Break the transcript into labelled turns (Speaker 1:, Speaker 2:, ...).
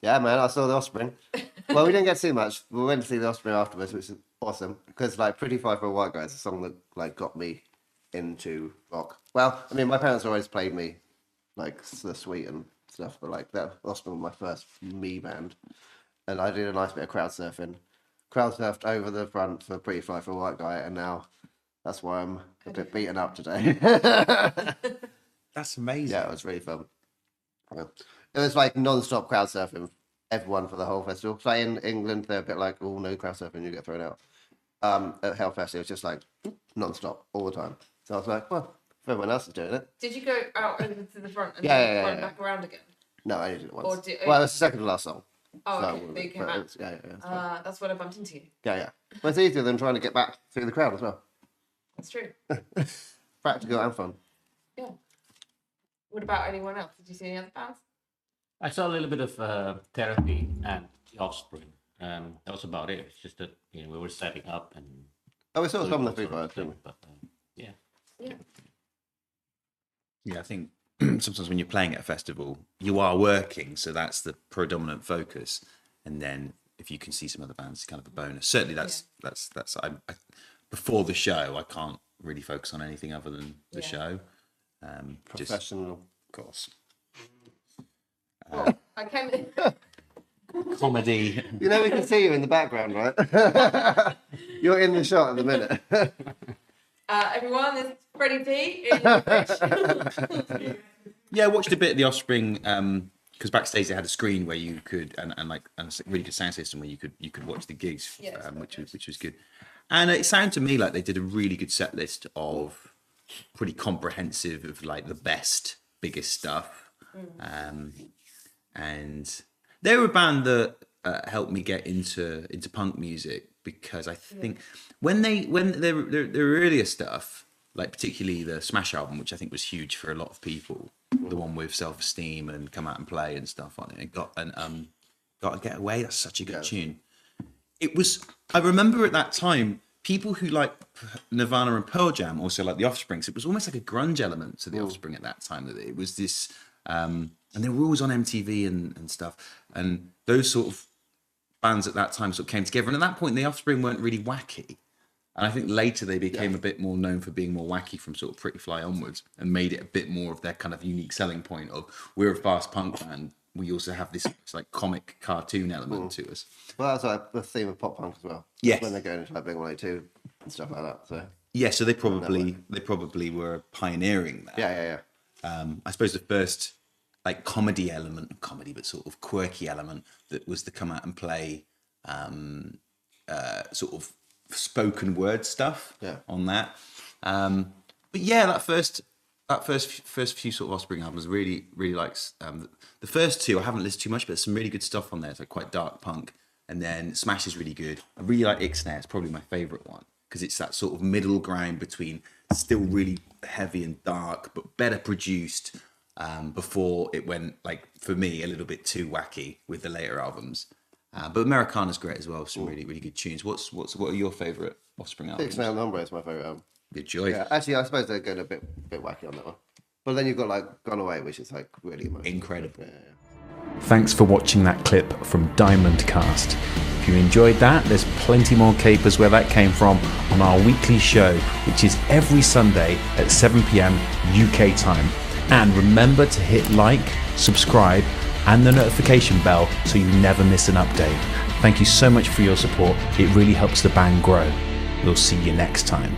Speaker 1: Yeah, man, I saw the Offspring. Well, we didn't get too much. We went to see the Offspring afterwards, which is awesome because like "Pretty Fly for a White Guy" is a song that like got me into rock. Well, I mean, my parents always played me like the Sweet and stuff, but like that Offspring was my first me band, and I did a nice bit of crowd surfing. Crowd surfed over the front for "Pretty Fly for a White Guy," and now that's why I'm a bit beaten up today.
Speaker 2: That's amazing.
Speaker 1: Yeah, it was really fun. Yeah. It was like non-stop crowd surfing, everyone for the whole festival. So in England, they're a bit like, oh, no crowd surfing, you get thrown out. At Hellfest, it was just like non-stop all the time. So I was like, well, if everyone else is doing it.
Speaker 3: Did you go out over to the front and
Speaker 1: Yeah,
Speaker 3: then back around again?
Speaker 1: No, I only did it once.
Speaker 3: Or
Speaker 1: well, it was the second to last song.
Speaker 3: Oh,
Speaker 1: so,
Speaker 3: okay. So you came
Speaker 1: but
Speaker 3: out.
Speaker 1: it's- yeah, it's fine.
Speaker 3: That's when I bumped into you.
Speaker 1: Yeah. But it's easier than trying to get back through the crowd as well.
Speaker 3: That's true.
Speaker 1: Practical and fun.
Speaker 3: Yeah. What about anyone else? Did you see any other bands?
Speaker 4: I saw a little bit of Therapy and The Offspring. That was about it. It's just that we were setting up and.
Speaker 1: Oh, we saw
Speaker 4: doing
Speaker 1: some
Speaker 4: all
Speaker 1: of the
Speaker 4: sorts
Speaker 1: people,
Speaker 4: of
Speaker 1: didn't we?
Speaker 4: things, but yeah.
Speaker 3: Yeah.
Speaker 2: Yeah, I think sometimes when you're playing at a festival, you are working, so that's the predominant focus. And then if you can see some other bands, it's kind of a bonus. Certainly, that's before the show, I can't really focus on anything other than the show.
Speaker 1: Professional.
Speaker 2: Of course.
Speaker 3: I came in.
Speaker 2: Comedy.
Speaker 1: You know, we can see you in the background, right? You're in the shot at the minute.
Speaker 3: Everyone, this is Freddie P in the fridge.
Speaker 2: Yeah, I watched a bit of The Offspring because backstage they had a screen where you could and a really good sound system where you could watch the gigs, which was good. And it sounded to me like they did a really good set list of pretty comprehensive of like the best, biggest stuff. And they were a band that helped me get into punk music because I think when their earlier stuff, like particularly the Smash album, which I think was huge for a lot of people, the one with Self-Esteem and Come Out and Play and stuff on it, and Got to Get Away. That's such a good tune. It was. I remember at that time, people who like Nirvana and Pearl Jam also like The Offspring. So it was almost like a grunge element to The Offspring at that time. That it was this. And they were always on MTV and stuff. And those sort of bands at that time sort of came together. And at that point, The Offspring weren't really wacky. And I think later they became a bit more known for being more wacky from sort of Pretty Fly onwards and made it a bit more of their kind of unique selling point of we're a fast punk band. We also have this like comic cartoon element to us.
Speaker 1: Well, that's like the theme of pop punk as well.
Speaker 2: Yes.
Speaker 1: When they're going into like Blink-182 and stuff like that. So
Speaker 2: Yeah, so they probably were pioneering that.
Speaker 1: yeah.
Speaker 2: I suppose the first like comedy element, but sort of quirky element that was the Come Out and Play sort of spoken word stuff on that. But yeah, that first few sort of Offspring albums really likes the first two. I haven't listened too much, but there's some really good stuff on there. It's like quite dark punk, and then Smash is really good. I really like Ixnay. It's probably my favourite one because it's that sort of middle ground between still really heavy and dark, but better produced. Before it went, like for me, a little bit too wacky with the later albums. But Americana's great as well. Some really good tunes. What are your favourite Offspring albums?
Speaker 1: Six Nail Nombre is my favourite album.
Speaker 2: Good joy.
Speaker 1: Yeah, actually, I suppose they're going a bit wacky on that one. But then you've got like Gone Away, which is like really emotional.
Speaker 2: Incredible.
Speaker 1: Yeah.
Speaker 5: Thanks for watching that clip from Diamond Cast. If you enjoyed that, there's plenty more capers where that came from on our weekly show, which is every Sunday at 7 p.m. UK time. And remember to hit like, subscribe, and the notification bell so you never miss an update. Thank you so much for your support. It really helps the band grow. We'll see you next time.